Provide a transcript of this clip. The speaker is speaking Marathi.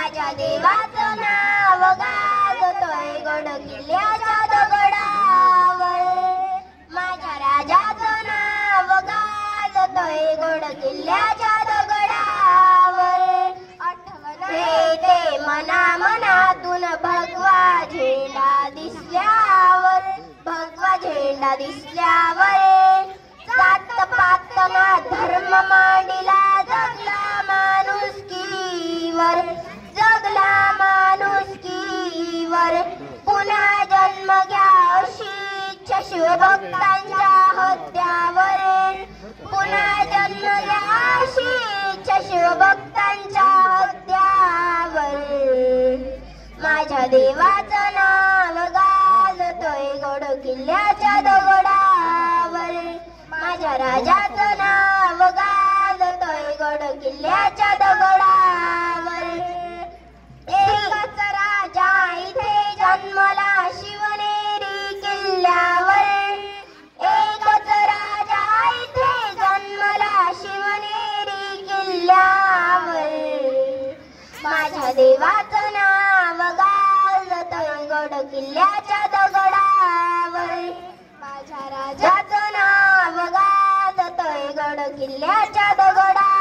माझ्या देवाचं नाव गाजतोय गड किल्ल्याच्या दगडावर, माझ्या राजाचं नाव गाजतोय गड किल्ल्याच्या दगडावर. येते मना मनातून भगवा झेंडा दिसल्यावर, भगवा झेंडा दिसल्यावर. जात पात ना धर्म मांडिला जगला माणुसकीवर, जगला माणुसकीवर. पुन्हा जन्म घ्या अशी इच्छा शिवभक्तांच्या हत्यावर, पुन्हा जन्म घ्या अशी इच्छा शिवभक्तांच्या हत्यावर. माझ्या देवाचं नाव गाजतोय गड किल्ल्याच्या दगडावर, माझ्या राजाचं नाव गाजतोय गड किल्ल्याच्या दगडावर. एकच राजा इथे जन्मला शिवनेरी किल्ल्यावर, एकच राजा इथे जन्मला शिवनेरी किल्ल्यावर. माझ्या देवाचं नाव गाजतोय गड किल्ल्याच्या दगडावर, माझ्या राजाचं नाव गाजतोय गड किल्ल्याच्या दगडावर.